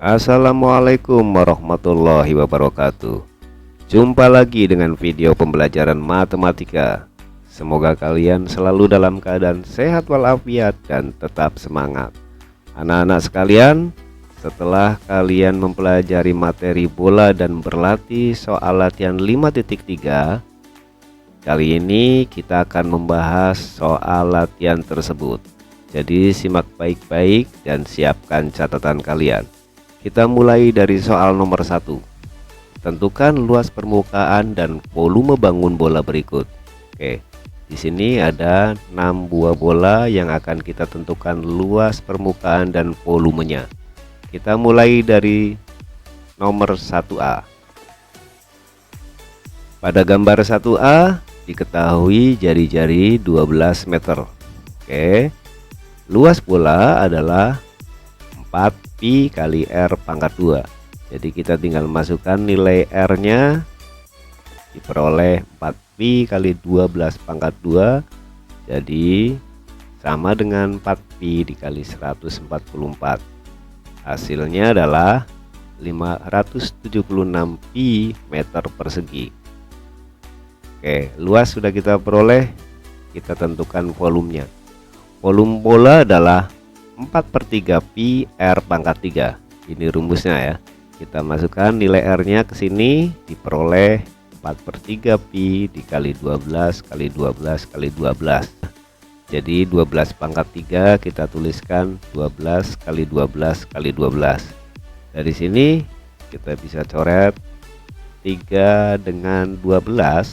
Assalamualaikum warahmatullahi wabarakatuh. Jumpa lagi dengan video pembelajaran matematika. Semoga kalian selalu dalam keadaan sehat walafiat dan tetap semangat. Anak-anak sekalian, setelah kalian mempelajari materi bola dan berlatih soal latihan 5.3, kali ini kita akan membahas soal latihan tersebut. Jadi simak baik-baik dan siapkan catatan kalian. Kita mulai dari soal nomor 1. Tentukan luas permukaan dan volume bangun bola berikut. Oke, di sini ada 6 buah bola yang akan kita tentukan luas permukaan dan volumenya. Kita mulai dari nomor 1A. Pada gambar 1A diketahui jari-jari 12 meter. Oke, luas bola adalah 4pi kali R pangkat 2. Jadi kita tinggal masukkan nilai R nya, diperoleh 4pi kali 12 pangkat 2. Jadi sama dengan 4pi dikali 144. Hasilnya adalah 576pi meter persegi. Oke, luas sudah kita peroleh. Kita tentukan volumenya. Volume bola adalah 4/3 pi R pangkat 3. Ini rumusnya ya. Kita masukkan nilai R nya ke sini, diperoleh 4/3 pi dikali 12 kali 12 kali 12. Jadi 12 pangkat 3 kita tuliskan 12 kali 12 kali 12. Dari sini kita bisa coret 3 dengan 12.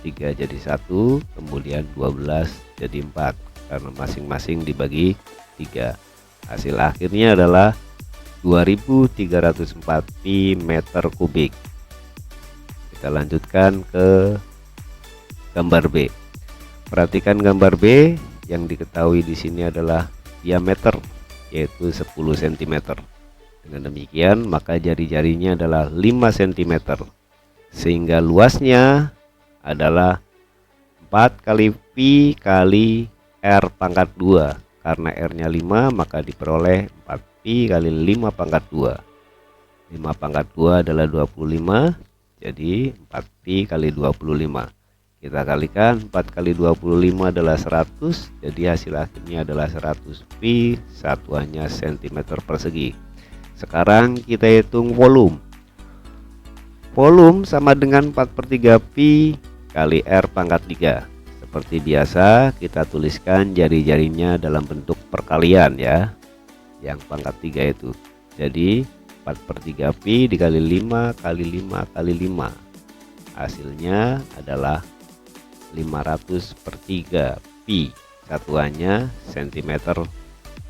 3 jadi 1, kemudian 12 jadi 4 karena masing-masing dibagi 3. Hasil akhirnya adalah 2304 pi meter kubik. Kita lanjutkan ke gambar B. Perhatikan gambar B, yang diketahui di sini adalah diameter, yaitu 10 cm. Dengan demikian maka jari-jarinya adalah 5 cm, sehingga luasnya adalah 4 kali pi kali R pangkat 2. Karena R nya 5 maka diperoleh 4pi kali 5 pangkat 2. 5 pangkat 2 adalah 25. Jadi 4pi kali 25. Kita kalikan 4 kali 25 adalah 100. Jadi hasil akhirnya adalah 100pi, satuannya cm persegi. Sekarang kita hitung volume. Volume sama dengan 4/3 pi kali R pangkat 3. Seperti biasa kita tuliskan jari-jarinya dalam bentuk perkalian ya, yang pangkat 3 itu. Jadi 4/3 pi dikali 5 kali 5 kali 5. Hasilnya adalah 500/3 pi, satuannya cm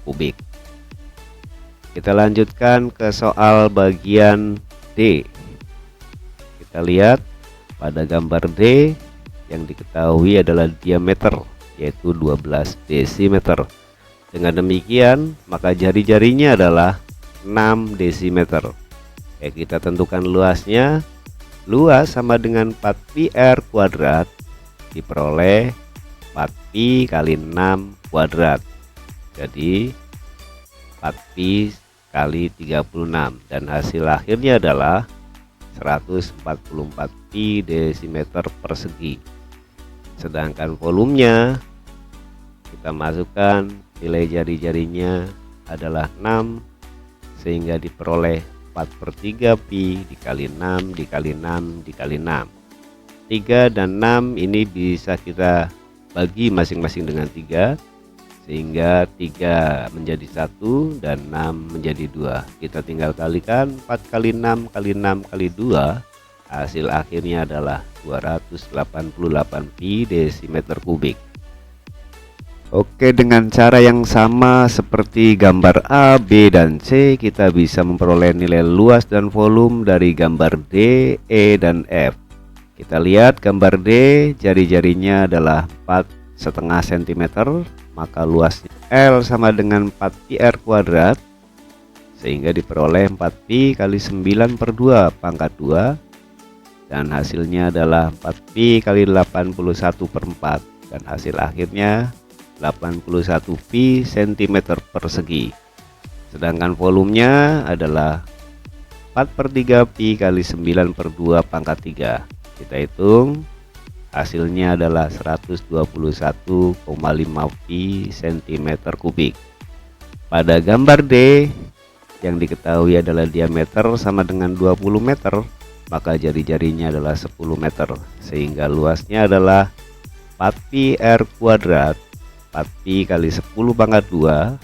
kubik. Kita lanjutkan ke soal bagian D. Kita lihat pada gambar D, yang diketahui adalah diameter, yaitu 12 desimeter. Dengan demikian maka jari-jarinya adalah 6 desimeter. Kita tentukan luasnya. Luas sama dengan 4pi R kuadrat, diperoleh 4pi kali 6 kuadrat. Jadi 4pi kali 36, dan hasil akhirnya adalah 144 pi desimeter persegi. Sedangkan volumenya kita masukkan nilai jari-jarinya adalah 6, sehingga diperoleh 4/3 pi dikali 6 dikali 6 dikali 6. 3 dan 6 ini bisa kita bagi masing-masing dengan 3, sehingga 3 menjadi 1 dan 6 menjadi 2. Kita tinggal kalikan 4 kali 6 kali 6 kali 2. Hasil akhirnya adalah 288 pi desimeter kubik. Oke, dengan cara yang sama seperti gambar A, B, dan C, kita bisa memperoleh nilai luas dan volume dari gambar D, E, dan F. Kita lihat gambar D, jari-jarinya adalah 4,5 cm, maka luasnya L sama dengan 4pi R kuadrat, sehingga diperoleh 4pi kali 9/2 pangkat 2. Dan hasilnya adalah 4pi kali 81/4, dan hasil akhirnya 81 pi cm persegi. Sedangkan volumenya adalah 4/3 Pi kali 9/2 pangkat 3. Kita hitung, hasilnya adalah 121,5 Pi cm kubik. Pada gambar D yang diketahui adalah diameter sama dengan 20 meter, maka jari-jarinya adalah 10 meter, sehingga luasnya adalah 4 Pi R kuadrat 4 Pi kali 10 pangkat 2,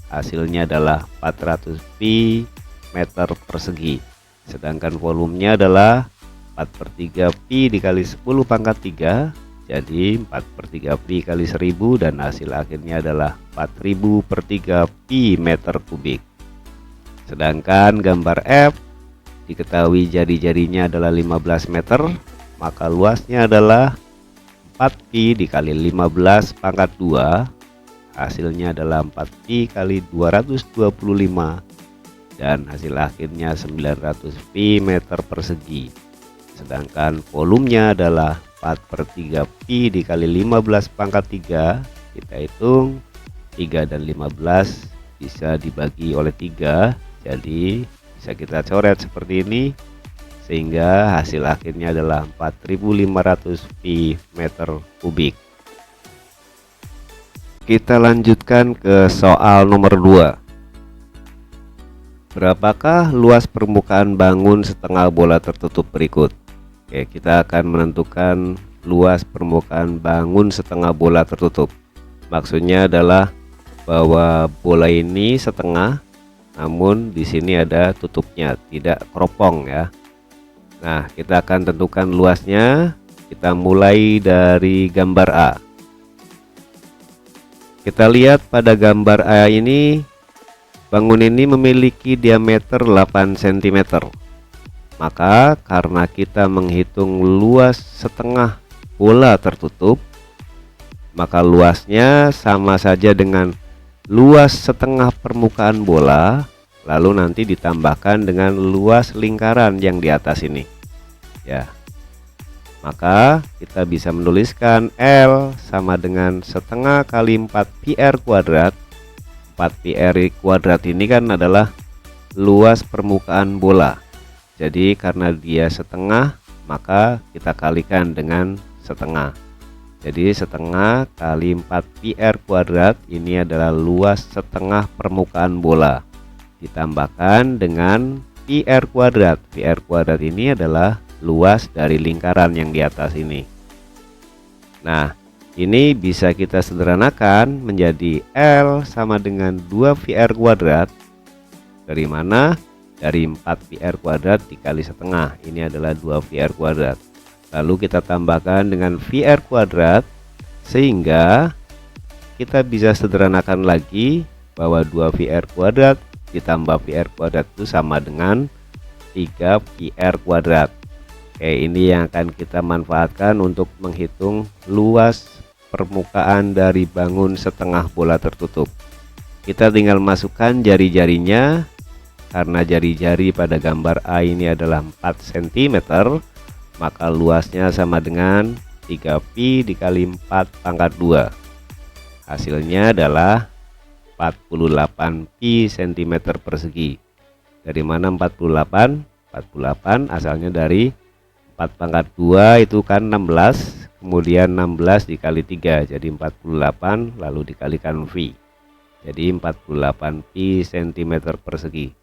hasilnya adalah 400 Pi meter persegi. Sedangkan volumenya adalah 4/3 Pi dikali 10 pangkat 3, jadi 4/3 Pi kali 1000, dan hasil akhirnya adalah 4000/3 Pi meter kubik. Sedangkan gambar F diketahui jari-jarinya adalah 15 meter, maka luasnya adalah 4 Pi dikali 15 pangkat 2, hasilnya adalah 4 Pi kali 225, dan hasil akhirnya 900 Pi meter persegi. Sedangkan volumenya adalah 4/3 Pi dikali 15 pangkat 3. Kita hitung, 3 dan 15 bisa dibagi oleh 3, jadi bisa kita coret seperti ini, sehingga hasil akhirnya adalah 4500 Pi meter kubik. Kita lanjutkan ke soal nomor 2. Berapakah luas permukaan bangun setengah bola tertutup berikut? Oke, kita akan menentukan luas permukaan bangun setengah bola tertutup. Maksudnya adalah bahwa bola ini setengah, namun di sini ada tutupnya, tidak keropong ya. Nah, kita akan tentukan luasnya. Kita mulai dari gambar A. Kita lihat pada gambar A ini, bangun ini memiliki diameter 8 cm. Maka karena kita menghitung luas setengah bola tertutup, maka luasnya sama saja dengan luas setengah permukaan bola, lalu nanti ditambahkan dengan luas lingkaran yang di atas ini ya. Maka kita bisa menuliskan L sama dengan setengah kali 4 Pi R kuadrat. 4 Pi R kuadrat ini kan adalah luas permukaan bola. Jadi karena dia setengah, maka kita kalikan dengan setengah. Jadi setengah kali 4 Pi R kuadrat ini adalah luas setengah permukaan bola, ditambahkan dengan Pi R kuadrat. Pi R kuadrat ini adalah luas dari lingkaran yang di atas ini. Nah, ini bisa kita sederhanakan menjadi L sama dengan 2 Pi R kuadrat. Dari mana? Dari 4 Pi R kuadrat dikali setengah, ini adalah 2 Pi R kuadrat. Lalu kita tambahkan dengan Pi R kuadrat, sehingga kita bisa sederhanakan lagi bahwa 2 Pi R kuadrat ditambah Pi R kuadrat itu sama dengan 3 Pi R kuadrat. Oke, ini yang akan kita manfaatkan untuk menghitung luas permukaan dari bangun setengah bola tertutup. Kita tinggal masukkan jari-jarinya. Karena jari-jari pada gambar A ini adalah 4 cm, maka luasnya sama dengan 3 Pi dikali 4 pangkat 2. Hasilnya adalah 48 Pi cm persegi. Dari mana 48? 48 asalnya dari 4 pangkat 2 itu kan 16, kemudian 16 dikali 3 jadi 48, lalu dikalikan V, jadi 48 Pi cm persegi.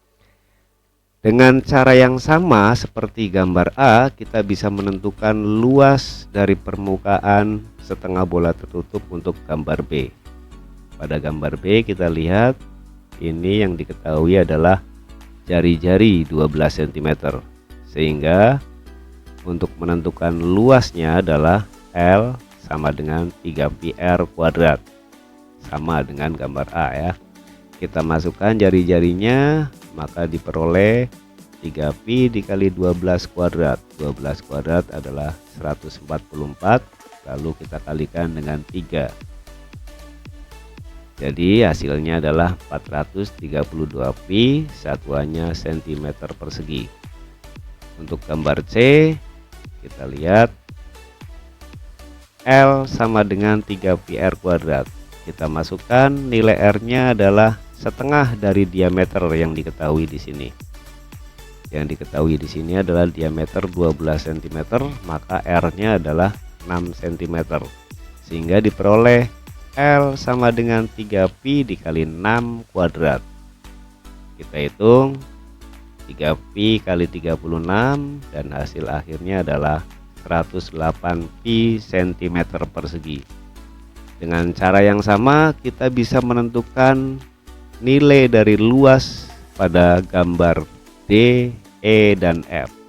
Dengan cara yang sama seperti gambar A, kita bisa menentukan luas dari permukaan setengah bola tertutup untuk gambar B. Pada gambar B kita lihat ini yang diketahui adalah jari-jari 12 cm, sehingga untuk menentukan luasnya adalah L sama dengan 3 Pi R kuadrat, sama dengan gambar A ya. Kita masukkan jari-jarinya, maka diperoleh 3 Pi dikali 12 kuadrat. 12 kuadrat adalah 144, lalu kita kalikan dengan 3. Jadi hasilnya adalah 432 Pi, satuannya cm persegi. Untuk gambar C kita lihat L sama dengan 3 Pi R kuadrat. Kita masukkan nilai R nya adalah setengah dari diameter yang diketahui di sini. Yang diketahui di sini adalah diameter 12 cm, maka R-nya adalah 6 cm. Sehingga diperoleh L sama dengan 3pi dikali 6 kuadrat. Kita hitung 3pi kali 36 dan hasil akhirnya adalah 108 pi cm persegi. Dengan cara yang sama kita bisa menentukan nilai dari luas pada gambar D, E, dan F.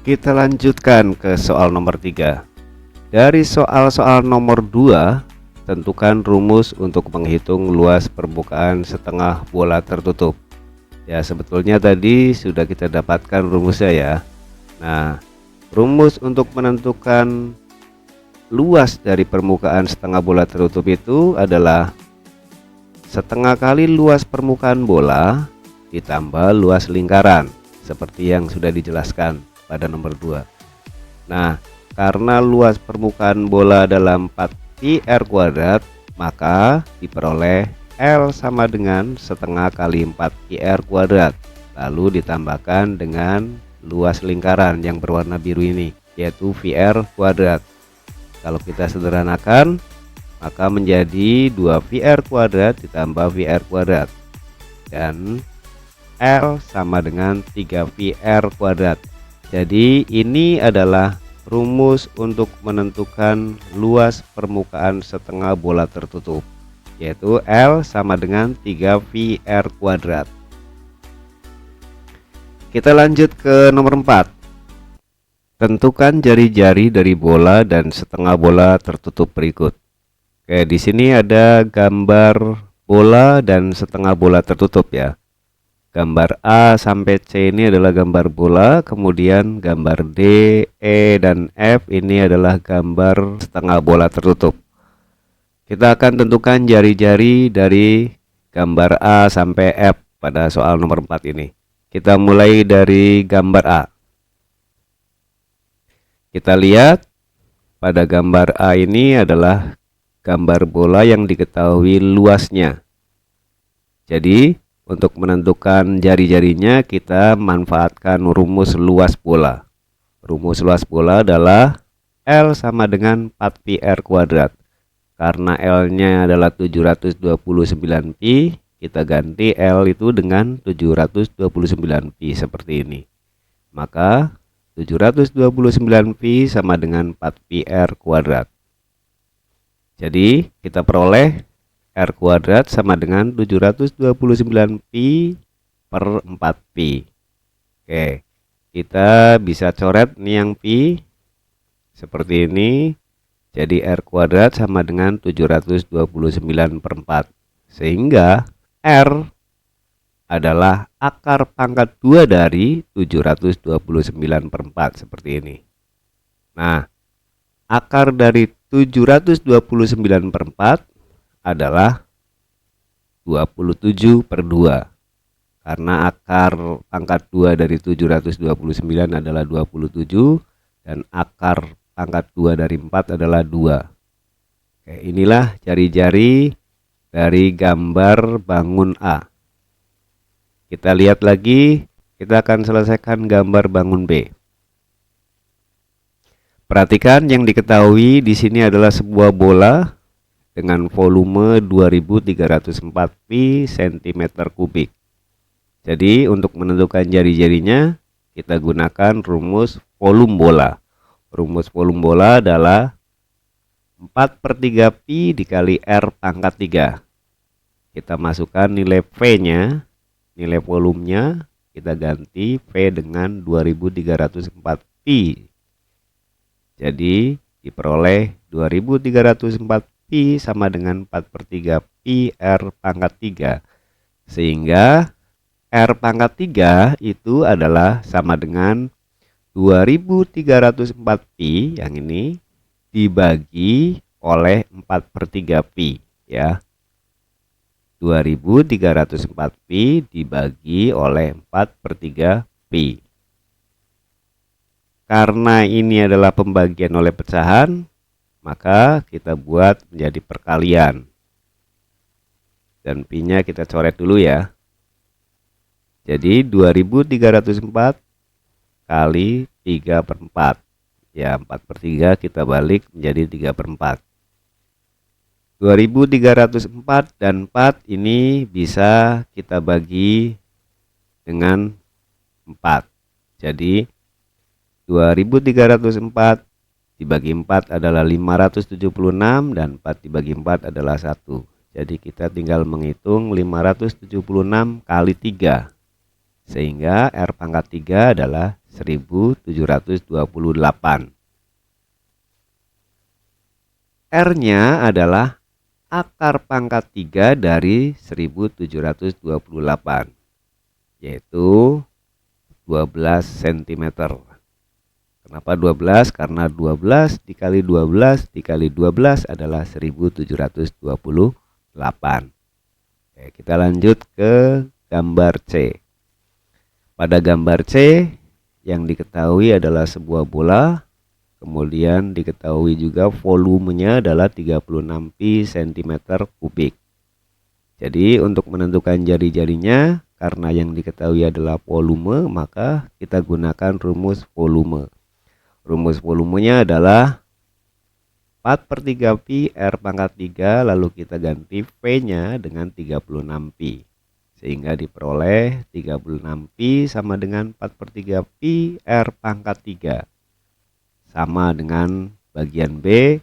Kita lanjutkan ke soal nomor 3. Dari soal-soal nomor 2, tentukan rumus untuk menghitung luas permukaan setengah bola tertutup. Ya, sebetulnya tadi sudah kita dapatkan rumusnya ya. Nah, rumus untuk menentukan luas dari permukaan setengah bola tertutup itu adalah setengah kali luas permukaan bola ditambah luas lingkaran, seperti yang sudah dijelaskan pada nomor 2. Nah, karena luas permukaan bola dalam 4pi R kuadrat, maka diperoleh L sama dengan setengah kali 4pi R kuadrat, lalu ditambahkan dengan luas lingkaran yang berwarna biru ini, yaitu VR kuadrat. Kalau kita sederhanakan, maka menjadi 2VR kuadrat ditambah VR kuadrat, dan L sama dengan 3VR kuadrat. Jadi ini adalah rumus untuk menentukan luas permukaan setengah bola tertutup, yaitu L sama dengan 3VR kuadrat. Kita lanjut ke nomor 4. Tentukan jari-jari dari bola dan setengah bola tertutup berikut. Oke, di sini ada gambar bola dan setengah bola tertutup ya. Gambar A sampai C ini adalah gambar bola, kemudian gambar D, E, dan F ini adalah gambar setengah bola tertutup. Kita akan tentukan jari-jari dari gambar A sampai F pada soal nomor 4 ini. Kita mulai dari gambar A. Kita lihat pada gambar A ini adalah gambar bola yang diketahui luasnya. Jadi untuk menentukan jari-jarinya kita manfaatkan rumus luas bola. Rumus luas bola adalah L sama dengan 4pi R kuadrat. Karena L-nya adalah 729pi, kita ganti L itu dengan 729pi seperti ini. Maka 729pi sama dengan 4pi R kuadrat. Jadi kita peroleh R kuadrat sama dengan 729pi per 4pi. Oke, kita bisa coret nih yang pi seperti ini. Jadi R kuadrat sama dengan 729 per 4. Sehingga R adalah akar pangkat 2 dari 729 per 4 seperti ini. Nah, akar dari 729 per 4 adalah 27/2. Karena akar pangkat 2 dari 729 adalah 27 dan akar pangkat 2 dari 4 adalah 2. Oke, inilah jari-jari dari gambar bangun A. Kita lihat lagi, kita akan selesaikan gambar bangun B. Perhatikan yang diketahui di sini adalah sebuah bola dengan volume 2304 pi cm3. Jadi untuk menentukan jari-jarinya kita gunakan rumus volume bola. Rumus volume bola adalah 4/3 pi dikali R pangkat 3. Kita masukkan nilai V-nya, nilai volumenya kita ganti V dengan 2304 pi. Jadi diperoleh 2304 pi sama dengan 4/3 pi R pangkat 3. Sehingga R pangkat 3 itu adalah sama dengan 2304 pi yang ini dibagi oleh 4/3 pi ya. 2304 pi dibagi oleh 4/3 pi. Karena ini adalah pembagian oleh pecahan, maka kita buat menjadi perkalian. Dan pi-nya kita coret dulu ya. Jadi 2304 kali 3/4. Ya 4/3 kita balik menjadi 3/4. 2304 dan 4 ini bisa kita bagi dengan 4. Jadi 2304 dibagi 4 adalah 576 dan 4 dibagi 4 adalah 1. Jadi kita tinggal menghitung 576 kali 3. Sehingga R pangkat 3 adalah 1728. R-nya adalah akar pangkat 3 dari 1728, yaitu 12 cm. Kenapa 12? Karena 12 dikali 12 dikali 12 adalah 1728. Oke, kita lanjut ke gambar C. Pada gambar C yang diketahui adalah sebuah bola, kemudian diketahui juga volumenya adalah 36 pi cm3. Jadi untuk menentukan jari-jarinya, karena yang diketahui adalah volume, maka kita gunakan rumus volume. Rumus volumenya adalah 4/3 pi R pangkat 3, lalu kita ganti V-nya dengan 36 pi. Sehingga diperoleh 36 pi sama dengan 4/3 pi R pangkat 3. Sama dengan bagian B.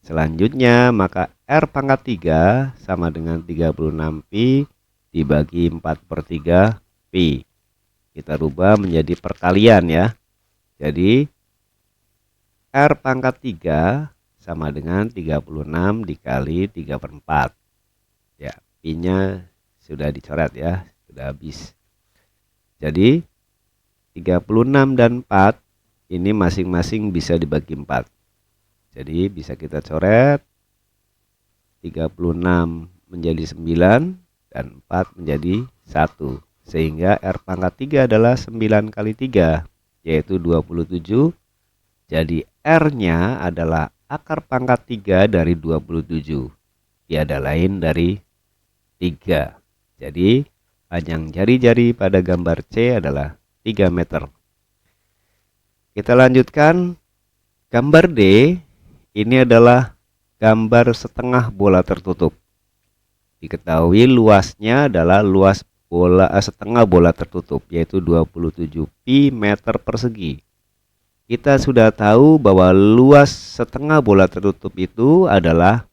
Selanjutnya maka R pangkat 3 sama dengan 36 pi dibagi 4/3 pi. Kita rubah menjadi perkalian ya. Jadi R pangkat 3 sama dengan 36 dikali 3/4. Ya, pi-nya sudah dicoret ya, sudah habis. Jadi 36 dan 4 ini masing-masing bisa dibagi 4. Jadi bisa kita coret 36 menjadi 9 dan 4 menjadi 1. Sehingga R pangkat 3 adalah 9 kali 3 yaitu 27. Jadi R-nya adalah akar pangkat 3 dari 27. Tiada lain dari 3. Jadi panjang jari-jari pada gambar C adalah 3 meter. Kita lanjutkan gambar D. Ini adalah gambar setengah bola tertutup. Diketahui luasnya adalah luas bola setengah bola tertutup, yaitu 27 pi meter persegi. Kita sudah tahu bahwa luas setengah bola tertutup itu adalah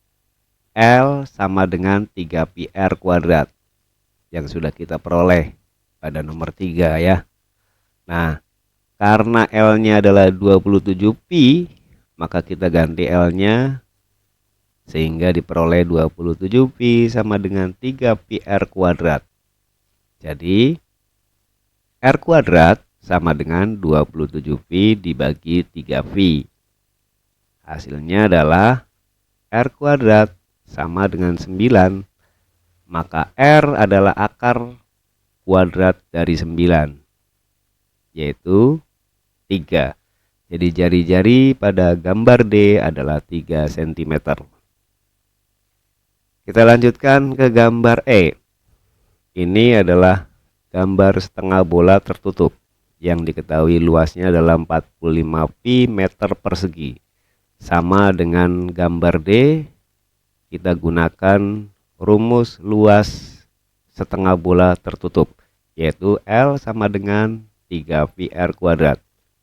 L sama dengan 3 pi R kuadrat, yang sudah kita peroleh pada nomor 3 ya. Nah, karena L-nya adalah 27 pi, maka kita ganti L-nya sehingga diperoleh 27 pi sama dengan 3 pi R kuadrat. Jadi R kuadrat sama dengan 27 pi dibagi 3 pi. Hasilnya adalah R kuadrat sama dengan 9. maka R adalah akar kuadrat dari 9, yaitu 3. Jadi jari-jari pada gambar D adalah 3 cm. Kita lanjutkan ke gambar E. Ini adalah gambar setengah bola tertutup yang diketahui luasnya adalah 45 pi meter persegi. Sama dengan gambar D, kita gunakan rumus luas setengah bola tertutup, yaitu L sama dengan 3 pi R kuadrat.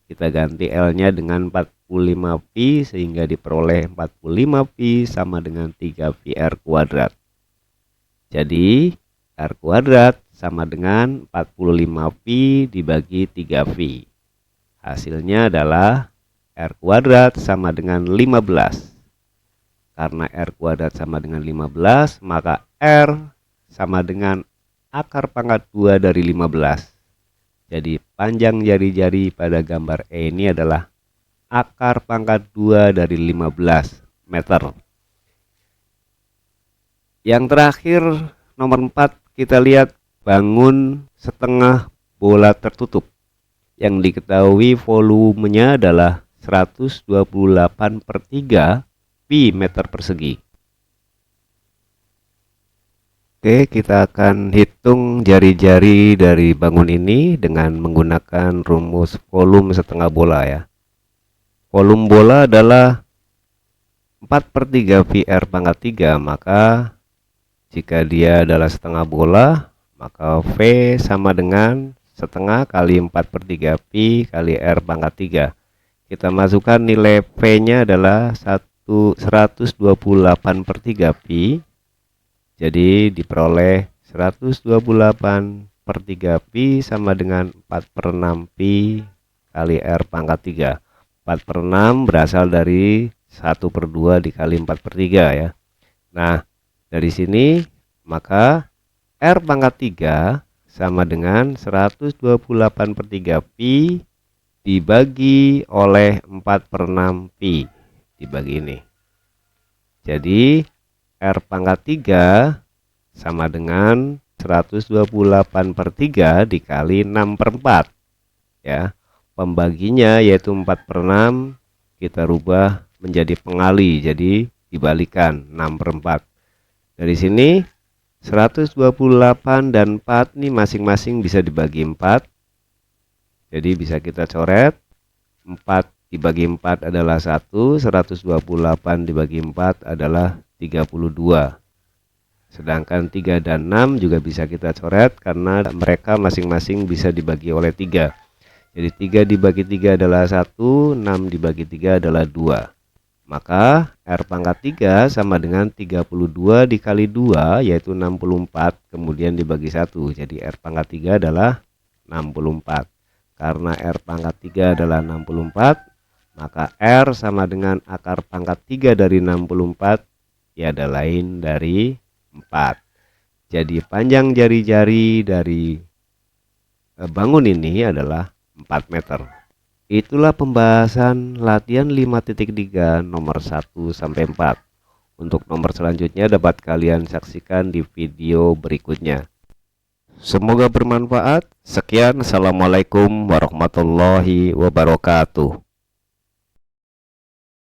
Kita ganti L-nya dengan 45 pi sehingga diperoleh 45 pi sama dengan 3 pi R kuadrat. Jadi R kuadrat sama dengan 45 pi dibagi 3 pi. Hasilnya adalah R kuadrat sama dengan 15. Karena R kuadrat sama dengan 15, maka R sama dengan akar pangkat 2 dari 15. Jadi panjang jari-jari pada gambar E ini adalah akar pangkat 2 dari 15 meter. Yang terakhir nomor 4, kita lihat bangun setengah bola tertutup yang diketahui volumenya adalah 128/3 pi meter persegi. Oke, kita akan hitung jari-jari dari bangun ini dengan menggunakan rumus volume setengah bola ya. Volume bola adalah 4/3 pi R pangkat 3, maka jika dia adalah setengah bola, maka V sama dengan setengah kali 4/3 pi kali R pangkat 3. Kita masukkan nilai V-nya adalah 128/3 pi. Jadi diperoleh 128/3 pi sama dengan 4/6 pi kali R pangkat 3. 4/6 berasal dari 1/2 dikali 4/3 ya. Nah, dari sini maka R pangkat 3 sama dengan 128/3 pi dibagi oleh 4/6 pi dibagi ini. Jadi R pangkat 3 sama dengan 128/3 dikali 6/4 ya. Pembaginya yaitu 4/6 kita rubah menjadi pengali, jadi dibalikan 6/4. Dari sini 128 dan 4 ini masing-masing bisa dibagi 4. Jadi bisa kita coret. 4 dibagi 4 adalah 1, 128 dibagi 4 adalah 32. Sedangkan 3 dan 6 juga bisa kita coret karena mereka masing-masing bisa dibagi oleh 3. Jadi 3 dibagi 3 adalah 1, 6 dibagi 3 adalah 2. Maka R pangkat 3 sama dengan 32 dikali 2 yaitu 64, kemudian dibagi 1. Jadi R pangkat 3 adalah 64. Karena R pangkat 3 adalah 64, maka R sama dengan akar pangkat 3 dari 64 tiada lain dari 4. Jadi panjang jari-jari dari bangun ini adalah 4 meter. Itulah pembahasan latihan 5.3 nomor 1 sampai 4. Untuk nomor selanjutnya dapat kalian saksikan di video berikutnya. Semoga bermanfaat. Sekian, assalamualaikum warahmatullahi wabarakatuh.